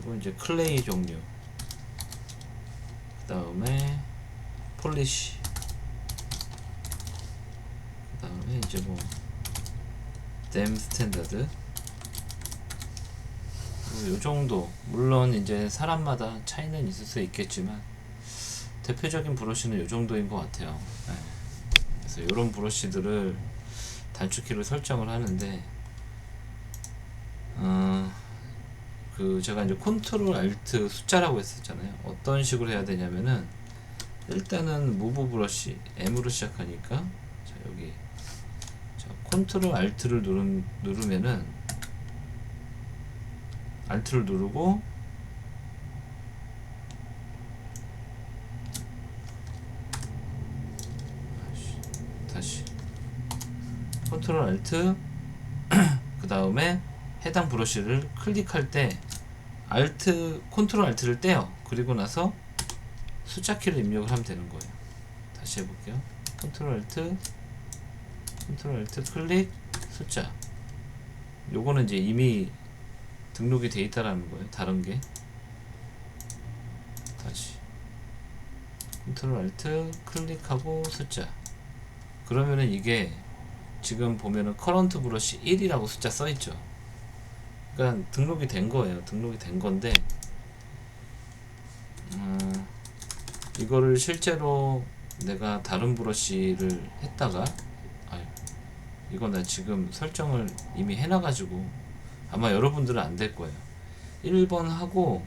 그리고 이제 클레이 종류, 그 다음에 폴리시, 그 다음에 이제 뭐 댐 스탠다드, 요 정도. 물론 이제 사람마다 차이는 있을 수 있겠지만 대표적인 브러쉬는 요 정도인 것 같아요. 네. 그래서 이런 브러쉬들을 단축키로 설정을 하는데, 그 제가 이제 컨트롤 알트 숫자라고 했었잖아요. 어떤 식으로 해야 되냐면은, 일단은 무브 브러쉬 M으로 시작하니까, 자 여기 자 컨트롤 알트를 누르면은, 알트를 누르고 다시 컨트롤 알트 그 다음에 해당 브러쉬를 클릭할 때 알트 컨트롤 알트를 떼요. 그리고 나서 숫자 키를 입력을 하면 되는 거예요. 다시 해볼게요. 컨트롤 알트 클릭 숫자. 요거는 이제 이미 등록이 돼 있다라는 거예요. 다른 게. 다시 컨트롤 알트 클릭하고 숫자. 그러면은 이게 지금 보면은 커런트 브러쉬 1이라고 숫자 써있죠. 그러니까 등록이 된 거예요. 등록이 된 건데, 이거를 실제로 내가 다른 브러쉬를 했다가, 이건 나 지금 설정을 이미 해놔가지고 아마 여러분들은 안 될 거예요. 1번 하고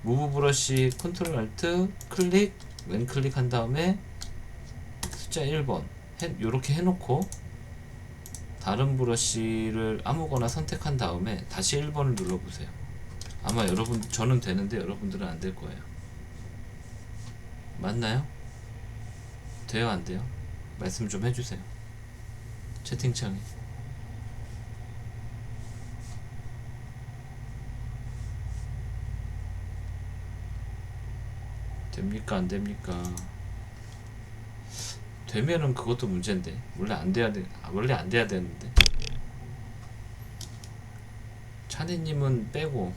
무브 브러쉬 컨트롤 알트 클릭 왼클릭 한 다음에 숫자 1번 요렇게 해놓고 다른 브러쉬를 아무거나 선택한 다음에 다시 1번을 눌러보세요. 아마 저는 되는데 여러분들은 안 될 거예요. 맞나요? 돼요, 안 돼요? 말씀 좀 해주세요. 채팅창에. 됩니까, 안 됩니까? 되면은 그것도 문제인데, 원래 안 돼야 되는데. 차니님은 빼고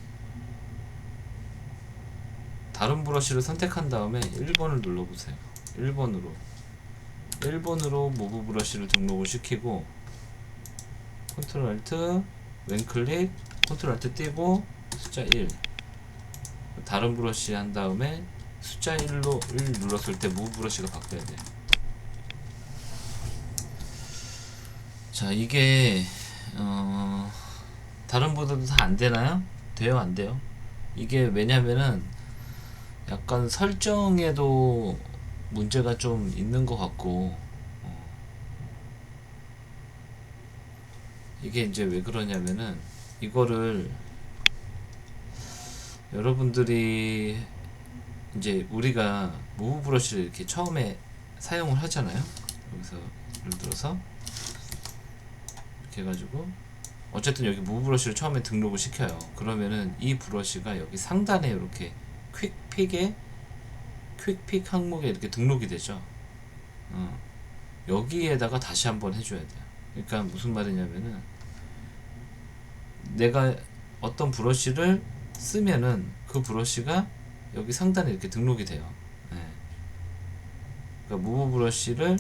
다른 브러쉬를 선택한 다음에 1번을 눌러보세요. 1번으로 무브 브러쉬를 등록을 시키고, 컨트롤 알트 왼클릭 컨트롤 알트 띄고 숫자 1, 다른 브러쉬 한 다음에 숫자 1 눌렀을 때 무브 브러쉬가 바뀌어야 돼요. 자, 이게 다른 보드도 다 안 되나요? 돼요, 안 돼요? 이게 왜냐면은 약간 설정에도 문제가 좀 있는 것 같고, 이게 이제 왜 그러냐면은, 이거를 여러분들이 이제 우리가 무브 브러쉬를 이렇게 처음에 사용을 하잖아요. 여기서 예를 들어서 이렇게 해가지고 어쨌든 여기 무브 브러쉬를 처음에 등록을 시켜요. 그러면은 이 브러쉬가 여기 상단에 이렇게 퀵픽 항목에 이렇게 등록이 되죠. 여기에다가 다시 한번 해줘야 돼요. 그러니까 무슨 말이냐면은, 내가 어떤 브러쉬를 쓰면은 그 브러쉬가 여기 상단에 이렇게 등록이 돼요. 네. 그러니까 무브 브러쉬를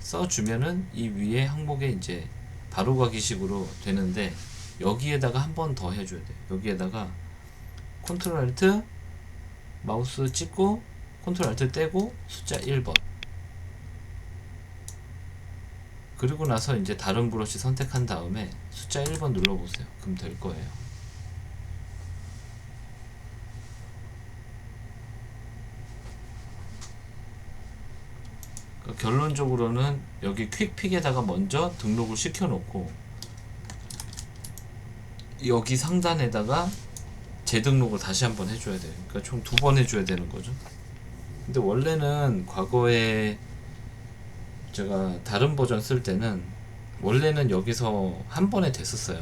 써주면은 이 위에 항목에 이제 바로가기식으로 되는데, 여기에다가 한 번 더 해줘야 돼요. 여기에다가 컨트롤 알트 마우스 찍고 컨트롤 알트 떼고 숫자 1번, 그리고 나서 이제 다른 브러쉬 선택한 다음에 숫자 1번 눌러보세요. 그럼 될 거예요. 그러니까 결론적으로는 여기 퀵픽에다가 먼저 등록을 시켜 놓고 여기 상단에다가 재등록을 다시 한번 해줘야 돼요. 그러니까 총 2번 해줘야 되는 거죠. 근데 원래는 과거에 제가 다른 버전 쓸 때는 원래는 여기서 한 번에 됐었어요.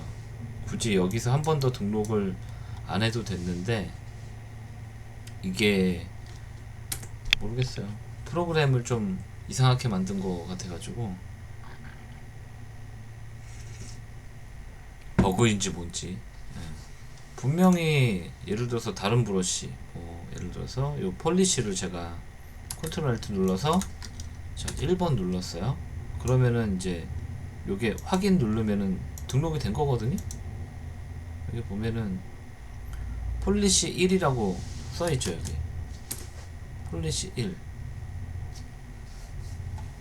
굳이 여기서 한 번 더 등록을 안 해도 됐는데, 이게 모르겠어요. 프로그램을 좀 이상하게 만든 거 같아가지고, 버그인지 뭔지. 분명히 예를 들어서 다른 브러쉬, 예를 들어서 요 폴리시를 제가 컨트롤 알트 눌러서 자 1번 눌렀어요. 그러면은 이제 요게 확인 누르면은 등록이 된 거거든요. 여기 보면은 폴리시 1이라고 써있죠. 여기 폴리시 1.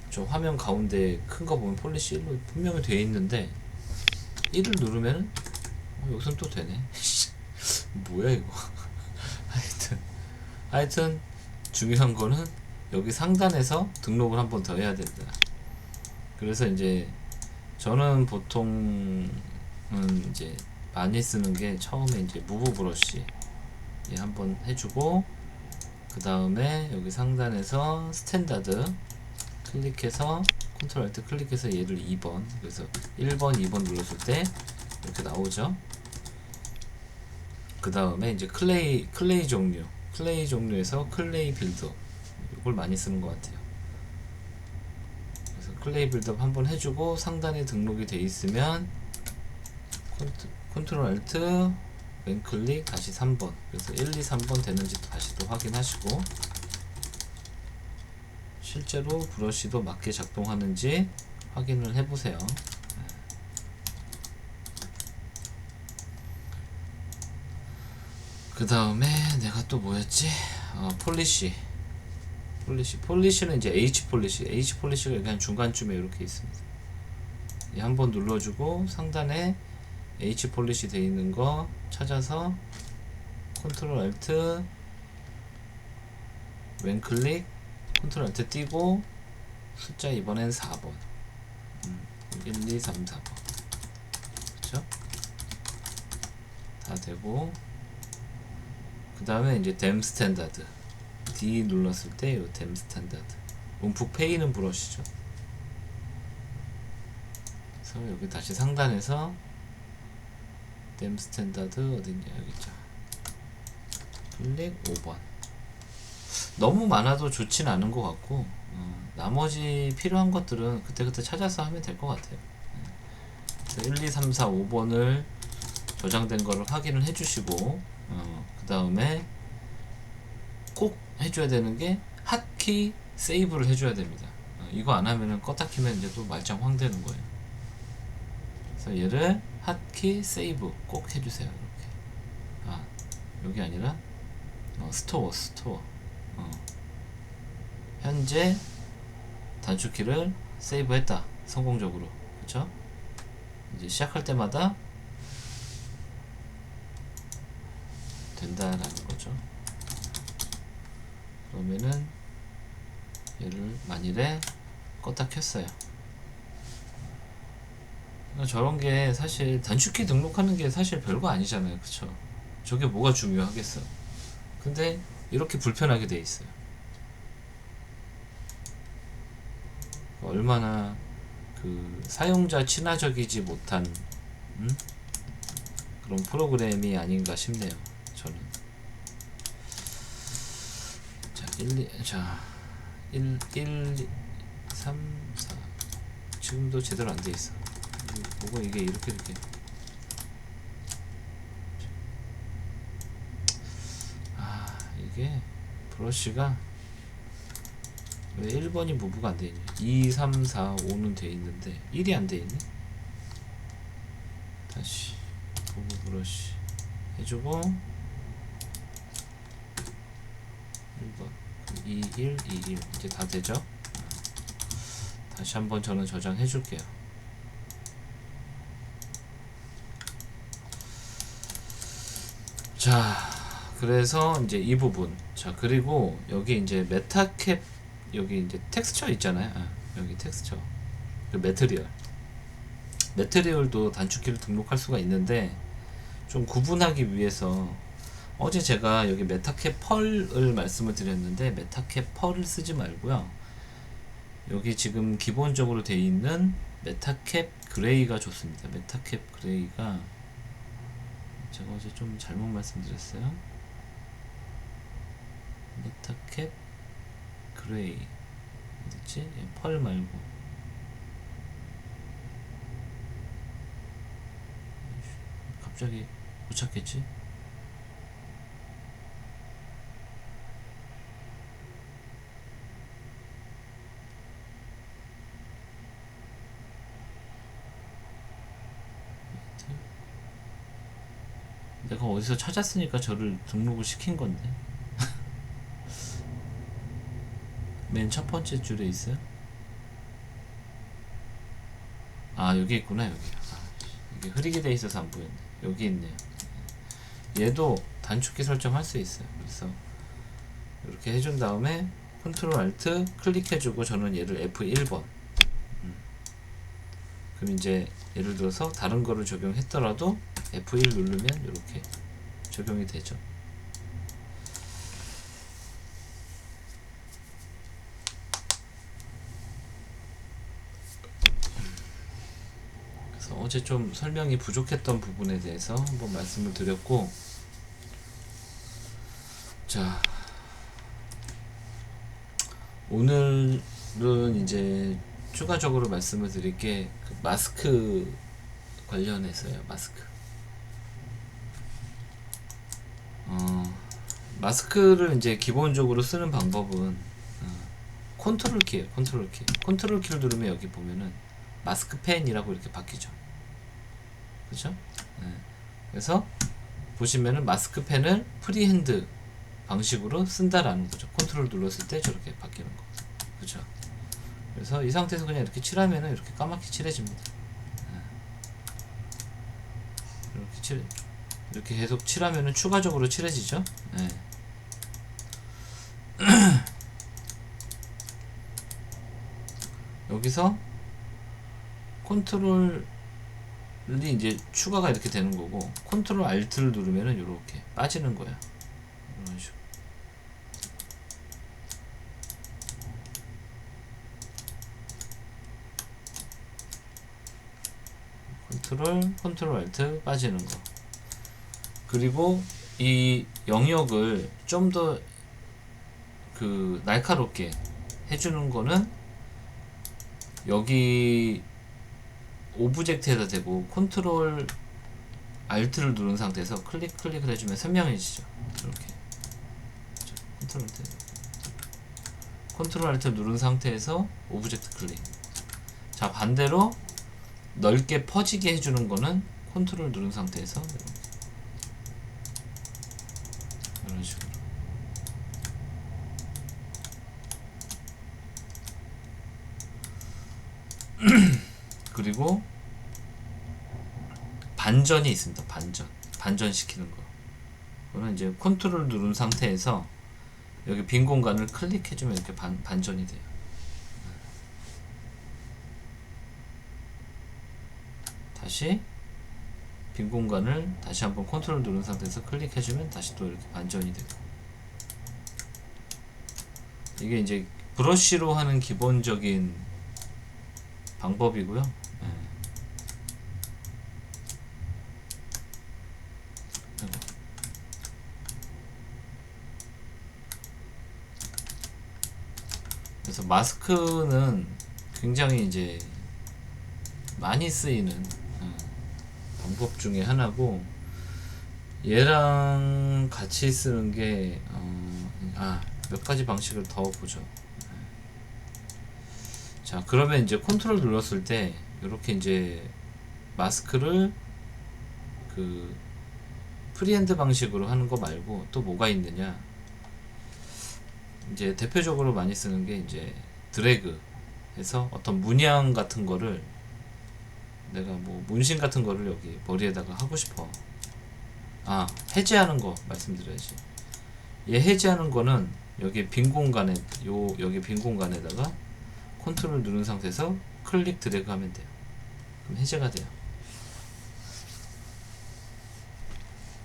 저 화면 가운데 큰 거 보면 폴리시 1로 분명히 되어 있는데 1을 누르면은 여기선 또 되네. 뭐야 이거. 하여튼 중요한 거는 여기 상단에서 등록을 한번 더 해야 된다. 그래서 이제 저는 보통은 이제 많이 쓰는 게 처음에 이제 무브 브러쉬 한번 해주고, 그 다음에 여기 상단에서 스탠다드 클릭해서 컨트롤 알트 클릭해서 얘를 2번, 그래서 1번 2번 눌렀을 때 이렇게 나오죠. 그 다음에 이제 클레이 종류에서 클레이 빌드업, 이걸 많이 쓰는 것 같아요. 그래서 클레이 빌드업 한번 해주고 상단에 등록이 돼 있으면 컨트롤 알트 왼클릭 다시 3번, 그래서 1, 2, 3번 되는지 다시 또 확인하시고, 실제로 브러쉬도 맞게 작동하는지 확인을 해보세요. 그 다음에 내가 또 뭐였지? 폴리시는 이제 H 폴리시가 그냥 중간쯤에 이렇게 있습니다. 한번 눌러주고 상단에 H 폴리시 되어 있는 거 찾아서 컨트롤 알트 왼클릭 컨트롤 알트 띄고 숫자 이번엔 4번 1, 2, 3, 4번 그쵸? 다 되고, 그 다음에 이제 댐 스탠다드 D 눌렀을 때 요 댐 스탠다드 움푹 패이는 브러쉬죠. 그래서 여기 다시 상단에서 댐 스탠다드 어딨냐, 여기 있죠. 클릭 5번. 너무 많아도 좋진 않은 것 같고, 나머지 필요한 것들은 그때그때 찾아서 하면 될 것 같아요. 그래서 1, 2, 3, 4, 5번을 저장된 거를 확인을 해주시고, 그 다음에 꼭 해줘야 되는 게 핫키 세이브를 해줘야 됩니다. 이거 안 하면은 껐다 키면 이제 또 말짱 황 되는 거예요. 그래서 얘를 핫키 세이브 꼭 해주세요. 이렇게. 여기 아니라 스토어. 현재 단축키를 세이브했다. 성공적으로. 그쵸? 이제 시작할 때마다 된다라는 거죠. 그러면은 얘를 만일에 껐다 켰어요. 저런 게 사실 단축키 등록하는 게 사실 별거 아니잖아요. 그쵸? 저게 뭐가 중요하겠어. 근데 이렇게 불편하게 돼 있어요. 얼마나 그 사용자 친화적이지 못한 그런 프로그램이 아닌가 싶네요. 저는. 자, 1, 3, 4. 지금도 제대로 안 돼 있어. 뭐가 이게 이렇게. 이게 브러쉬가 왜 1번이 무브가 안 돼 있냐? 2, 3, 4, 5는 돼 있는데 1이 안 돼 있네. 다시 무브 브러쉬 해주고 1번 2, 1, 2, 1 이제 다 되죠? 다시 한번 저는 저장해 줄게요. 자, 그래서 이제 이 부분. 자, 그리고 여기 이제 메타캡, 여기 이제 텍스처 있잖아요. 여기 텍스처. 그 매트리얼도 단축키를 등록할 수가 있는데, 좀 구분하기 위해서 어제 제가 여기 메타캡 펄을 말씀을 드렸는데, 메타캡 펄을 쓰지 말고요. 여기 지금 기본적으로 되어 있는 메타캡 그레이가 좋습니다. 메타캡 그레이가 제가 어제 좀 잘못 말씀드렸어요. 메타캡 그레이 어딨지? 펄 말고 갑자기 못 찾겠지? 내가 어디서 찾았으니까 저를 등록을 시킨 건데. 맨 첫 번째 줄에 있어요? 아, 여기 있구나. 여기. 이게 흐리게 돼 있어서 안 보였네. 여기 있네요. 얘도 단축키 설정할 수 있어요. 그래서 이렇게 해준 다음에 컨트롤 알트 클릭해주고 저는 얘를 F1번. 그럼 이제 예를 들어서 다른 거를 적용했더라도 F1 누르면 이렇게 적용이 되죠. 그래서 어제 좀 설명이 부족했던 부분에 대해서 한번 말씀을 드렸고, 자, 오늘은 이제 추가적으로 말씀을 드릴 게 그 마스크 관련해서요. 마스크를 이제 기본적으로 쓰는 방법은 컨트롤 키예요. 컨트롤 키를 누르면 여기 보면은 마스크 펜이라고 이렇게 바뀌죠. 그렇죠? 네. 그래서 보시면은 마스크 펜을 프리핸드 방식으로 쓴다라는 거죠. 컨트롤 눌렀을 때 저렇게 바뀌는 거. 그렇죠? 그래서 이 상태에서 그냥 이렇게 칠하면은 이렇게 까맣게 칠해집니다. 이렇게 계속 칠하면은 추가적으로 칠해지죠. 네. 여기서 컨트롤이 이제 추가가 이렇게 되는 거고, 컨트롤 알트를 누르면은 이렇게 빠지는 거야. 이런 식으로. 컨트롤 알트 빠지는 거. 그리고 이 영역을 좀 더 그 날카롭게 해주는 거는 여기 오브젝트에다 대고 컨트롤 알트를 누른 상태에서 클릭을 해주면 선명해지죠. 이렇게 컨트롤 알트를 누른 상태에서 오브젝트 클릭. 자, 반대로 넓게 퍼지게 해주는 거는 컨트롤 누른 상태에서 이런 식으로. 그리고 반전이 있습니다. 반전시키는 거. 그거는 이제 컨트롤 누른 상태에서 여기 빈 공간을 클릭해주면 이렇게 반전이 돼요. 다시 빈 공간을 다시 한번 컨트롤 누른 상태에서 클릭해주면 다시 또 이렇게 반전이 되고. 이게 이제 브러쉬로 하는 기본적인 방법이고요. 그래서 마스크는 굉장히 이제 많이 쓰이는 방법 중에 하나고, 얘랑 같이 쓰는 게 몇 가지 방식을 더 보죠. 자, 그러면 이제 컨트롤 눌렀을 때 이렇게 이제 마스크를 그 프리핸드 방식으로 하는 거 말고 또 뭐가 있느냐, 이제 대표적으로 많이 쓰는 게 이제 드래그 해서 어떤 문양 같은 거를 내가 뭐 문신 같은 거를 여기 머리에다가 하고 싶어. 해제하는 거 말씀드려야지. 얘 해제하는 거는 여기 빈 공간에 여기 빈 공간에다가 컨트롤 누른 상태에서 클릭 드래그 하면 돼요. 그럼 해제가 돼요.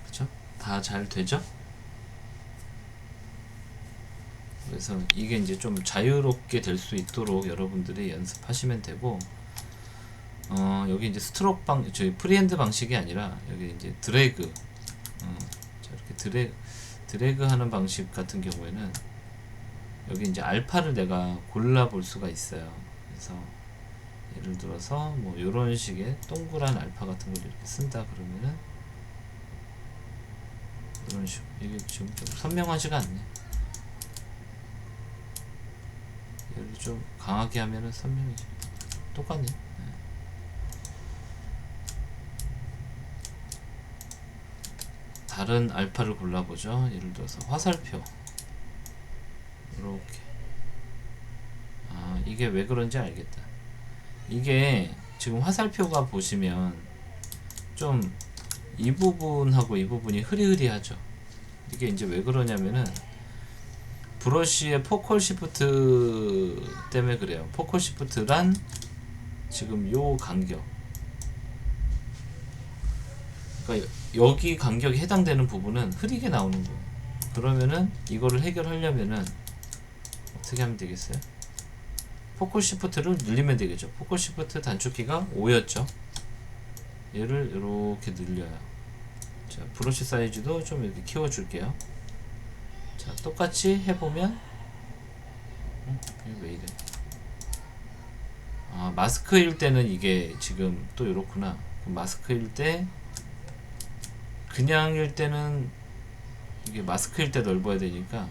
그쵸? 다 잘 되죠? 그래서 이게 이제 좀 자유롭게 될 수 있도록 여러분들이 연습하시면 되고, 여기 이제 스트로크 저희 프리핸드 방식이 아니라 여기 이제 드래그, 자, 이렇게 드래그 하는 방식 같은 경우에는 여기 이제 알파를 내가 골라 볼 수가 있어요. 그래서 예를 들어서 뭐 이런 식의 동그란 알파 같은 걸 이렇게 쓴다 그러면은 이런 식으로. 이게 지금 좀 선명하지가 않네. 얘를 좀 강하게 하면은 선명해지. 똑같네. 다른 알파를 골라보죠. 예를 들어서 화살표 이렇게. 아, 이게 왜 그런지 알겠다. 이게 지금 화살표가 보시면 좀 이 부분하고 이 부분이 흐리흐리하죠. 이게 이제 왜 그러냐면은 브러쉬의 포컬 시프트 때문에 그래요. 포컬 시프트란 지금 요 간격, 그러니까 여기 간격이 해당되는 부분은 흐리게 나오는 거예요. 그러면은 이거를 해결하려면은 어떻게 하면 되겠어요? 포컬 시프트를 늘리면 되겠죠. 포컬 시프트 단축키가 5였죠. 얘를 이렇게 늘려요. 자, 브러쉬 사이즈도 좀 이렇게 키워줄게요. 자, 똑같이 해보면 이게 왜 이래? 아, 마스크일 때는 이게 지금 또 이렇구나. 마스크일 때, 그냥일 때는 이게 마스크일 때 넓어야 되니까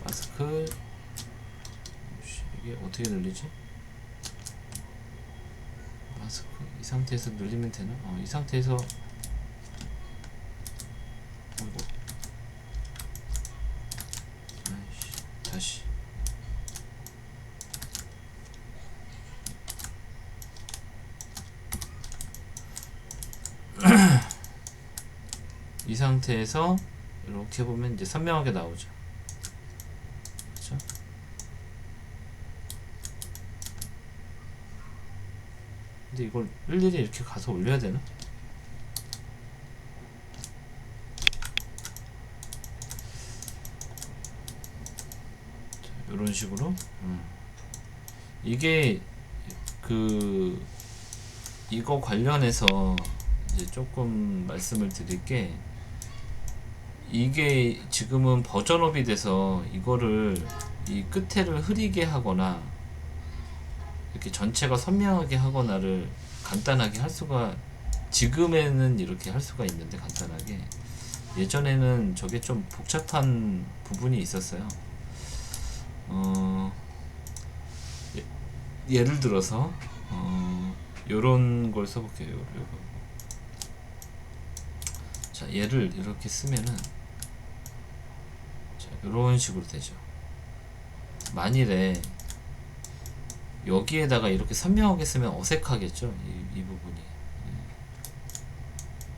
마스크, 이게 어떻게 늘리지? 마스크 이 상태에서 늘리면 되나? 이 상태에서 아이씨, 다시 이 상태에서 이렇게 보면 이제 선명하게 나오죠. 그렇죠? 근데 이걸 일일이 이렇게 가서 올려야 되나? 이런 식으로. 이게 그 이거 관련해서 이제 조금 말씀을 드릴 게, 이게 지금은 버전업이 돼서 이거를 이 끝에를 흐리게 하거나 이렇게 전체가 선명하게 하거나를 간단하게 할 수가, 지금에는 이렇게 할 수가 있는데 간단하게, 예전에는 저게 좀 복잡한 부분이 있었어요. 예를 들어서 요런 걸 써볼게요. 요거. 자, 얘를 이렇게 쓰면은 자, 요런 식으로 되죠. 만일에 여기에다가 이렇게 선명하게 쓰면 어색하겠죠, 이 부분이.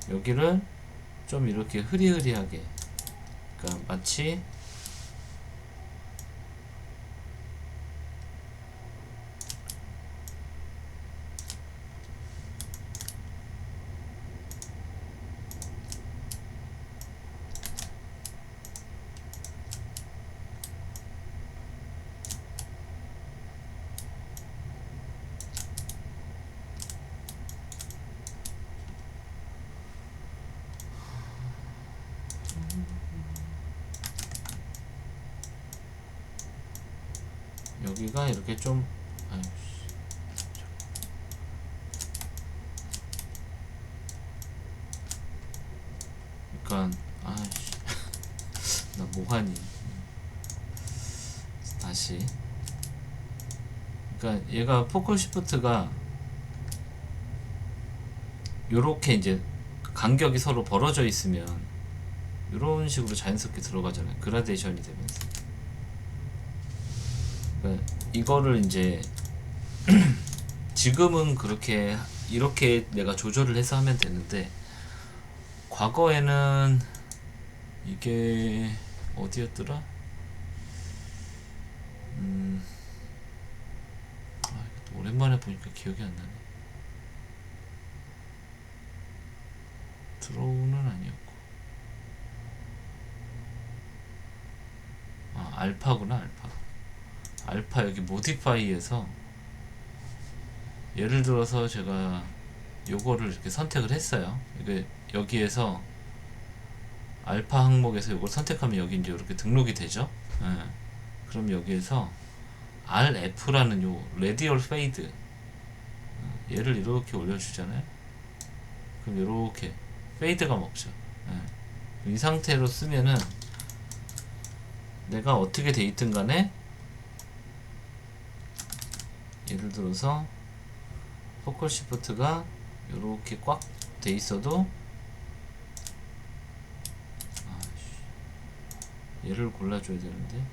여기를 좀 이렇게 흐리흐리하게, 그러니까 마치 여기가 이렇게 좀, 그러니까 나 뭐하니. 다시, 그러니까 얘가 포컬 시프트가 요렇게 이제 간격이 서로 벌어져 있으면 이런 식으로 자연스럽게 들어가잖아요. 그라데이션이 되면서. 그러니까 이거를 이제 지금은 그렇게 이렇게 내가 조절을 해서 하면 되는데, 과거에는 이게 어디였더라? 오랜만에 보니까 기억이 안 나네. 드로우는 아니었고, 알파구나. 알파 여기 모디파이에서 예를 들어서 제가 요거를 이렇게 선택을 했어요. 이게 여기에서 알파 항목에서 요걸 선택하면 여기 이제 이렇게 등록이 되죠. 그럼 여기에서 RF라는 요 레디얼 페이드, 얘를 이렇게 올려주잖아요. 그럼 이렇게 페이드가 먹죠. 이 상태로 쓰면은 내가 어떻게 돼 있든 간에, 예를 들어서 포컬 시프트가 이렇게 꽉 돼 있어도 얘를 골라줘야 되는데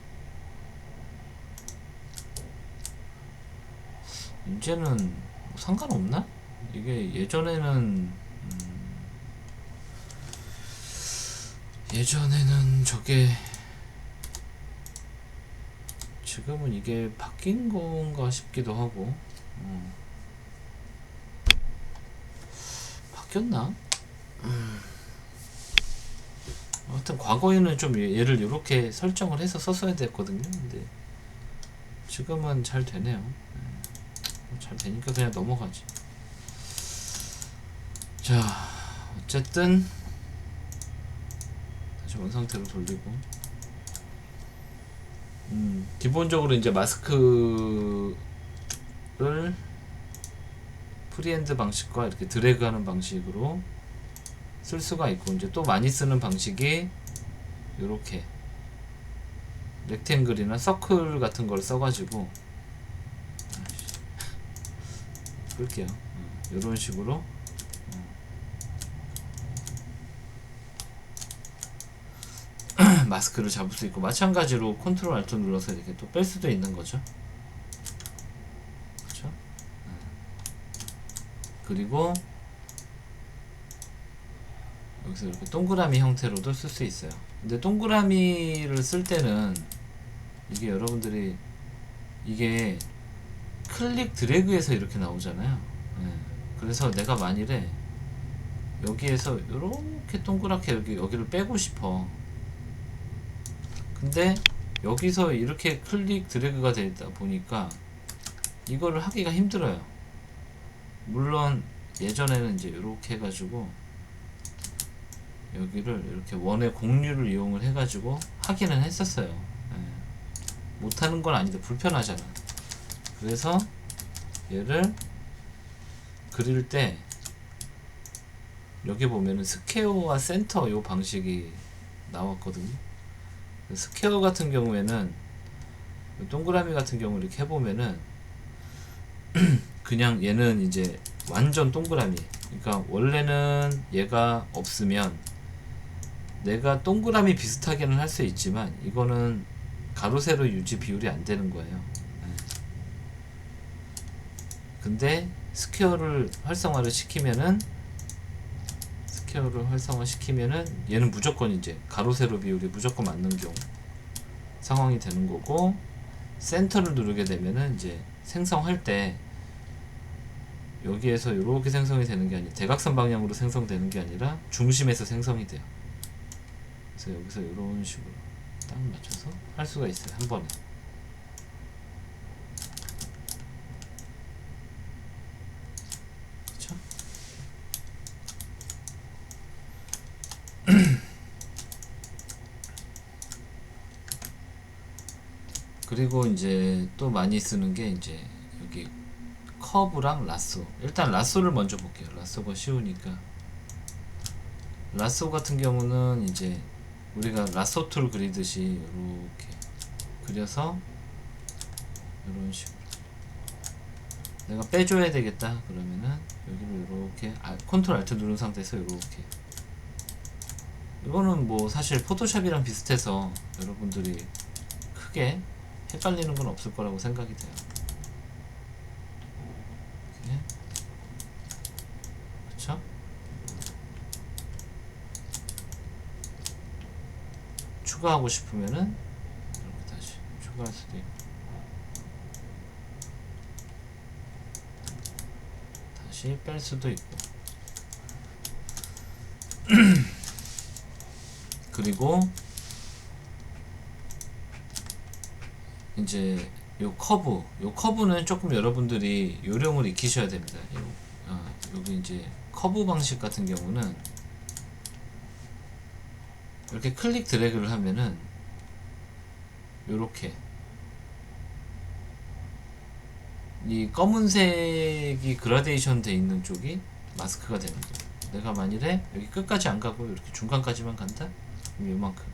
이제는 뭐 상관없나? 이게 예전에는 저게 지금은 이게 바뀐 건가 싶기도 하고 바뀌었나? 아무튼 과거에는 좀 얘를 이렇게 설정을 해서 썼어야 됐거든요. 근데 지금은 잘 되네요. 잘 되니까 그냥 넘어가지. 자, 어쨌든 다시 원상태로 돌리고 기본적으로 이제 마스크를 프리핸드 방식과 이렇게 드래그하는 방식으로 쓸 수가 있고, 이제 또 많이 쓰는 방식이 요렇게 렉탱글이나 서클 같은 걸 써가지고 끌게요. 요런 식으로 마스크를 잡을 수 있고, 마찬가지로 컨트롤 알트 눌러서 이렇게 또 뺄 수도 있는 거죠. 그렇죠? 그리고 여기서 이렇게 동그라미 형태로도 쓸 수 있어요. 근데 동그라미를 쓸 때는 이게 여러분들이 이게 클릭 드래그에서 이렇게 나오잖아요. 그래서 내가 만일에 여기에서 이렇게 동그랗게 여기를 빼고 싶어. 근데 여기서 이렇게 클릭 드래그가 되다 보니까 이거를 하기가 힘들어요. 물론 예전에는 이제 이렇게 해가지고 여기를 이렇게 원의 공유를 이용을 해가지고 하기는 했었어요. 못하는 건 아닌데 불편하잖아. 그래서 얘를 그릴 때 여기 보면은 스퀘어와 센터 요 방식이 나왔거든요. 스퀘어 같은 경우에는 동그라미 같은 경우 이렇게 해보면은 그냥 얘는 이제 완전 동그라미. 그러니까 원래는 얘가 없으면 내가 동그라미 비슷하게는 할 수 있지만 이거는 가로 세로 유지 비율이 안 되는 거예요. 근데 스퀘어를 활성화를 시키면은 얘는 무조건 이제 가로 세로 비율이 무조건 맞는 경우 상황이 되는 거고, 센터를 누르게 되면은 이제 생성할 때 여기에서 이렇게 생성이 되는 게 아니라 대각선 방향으로 생성되는 게 아니라 중심에서 생성이 돼요. 그래서 여기서 이런 식으로 딱 맞춰서 할 수가 있어요, 한 번에. 그쵸? 그리고 이제 또 많이 쓰는 게 이제 여기 커브랑 라쏘. 일단 라쏘를 먼저 볼게요. 라쏘가 쉬우니까. 라쏘 같은 경우는 이제 우리가 라쏘 툴 그리듯이 이렇게 그려서 이런 식으로 내가 빼줘야 되겠다 그러면은 여기를 이렇게 컨트롤 알트 누른 상태에서 이렇게, 이거는 뭐 사실 포토샵이랑 비슷해서 여러분들이 크게 헷갈리는 건 없을 거라고 생각이 돼요. 이렇게. 그쵸? 추가하고 싶으면은 이렇게 다시 추가할 수도 있고 다시 뺄 수도 있고 그리고 이제 요 커브는 조금 여러분들이 요령을 익히셔야 됩니다. 여기 이제 커브 방식 같은 경우는 이렇게 클릭 드래그를 하면은 요렇게 이 검은색이 그라데이션 돼 있는 쪽이 마스크가 되는 거예요. 내가 만일에 여기 끝까지 안 가고 이렇게 중간까지만 간다? 그럼 요만큼.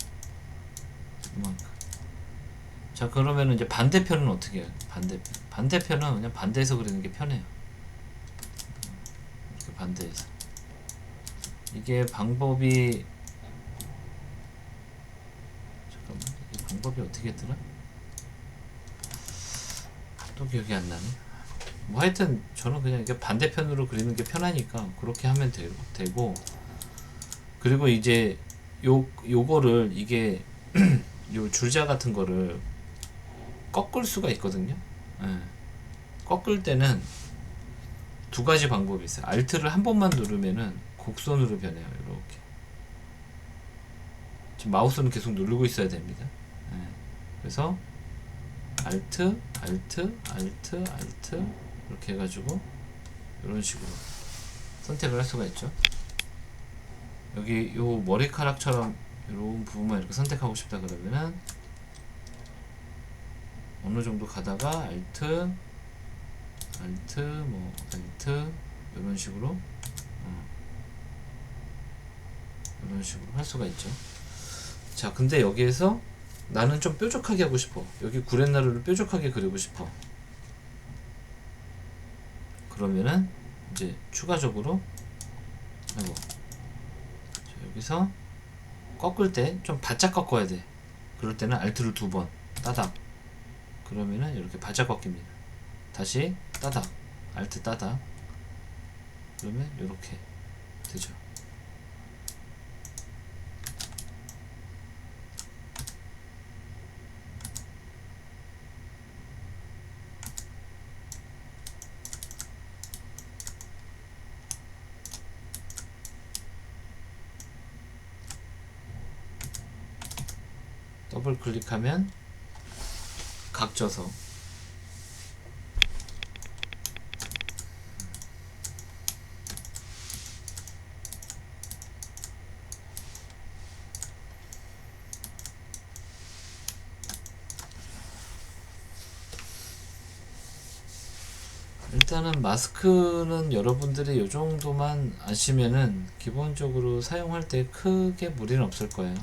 자, 그러면 이제 반대편은 어떻게 해요? 반대편은 그냥 반대에서 그리는 게 편해요. 이렇게 반대에서. 이게 방법이 잠깐만. 방법이 어떻게 했더라? 또 기억이 안 나네. 뭐 하여튼 저는 그냥 이게 반대편으로 그리는 게 편하니까 그렇게 하면 되고, 그리고 이제 요거를 이게 요 줄자 같은 거를 꺾을 수가 있거든요. 예. 꺾을 때는 두 가지 방법이 있어요. 알트를 한 번만 누르면은 곡선으로 변해요. 이렇게. 지금 마우스는 계속 누르고 있어야 됩니다. 예. 그래서 알트, 알트, 알트, 알트 이렇게 해가지고 이런 식으로 선택을 할 수가 있죠. 여기 요 머리카락처럼 이런 부분만 이렇게 선택하고 싶다 그러면은 어느 정도 가다가 알트, 알트, 뭐 알트 이런 식으로 이런 식으로 할 수가 있죠. 자, 근데 여기에서 나는 좀 뾰족하게 하고 싶어. 여기 구렛나루를 뾰족하게 그리고 싶어. 그러면은 이제 추가적으로 아이고, 자, 여기서 꺾을 때 좀 바짝 꺾어야 돼. 그럴 때는 알트를 2번 따닥, 그러면은 이렇게 바짝 꺾입니다. 다시 따닥, 알트 따닥, 그러면 이렇게 되죠. 더블 클릭하면 각져서 일단은 마스크는 여러분들이 요 정도만 아시면은 기본적으로 사용할 때 크게 무리는 없을 거예요.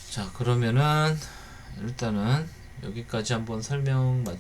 자, 그러면은 일단은 여기까지 한번 설명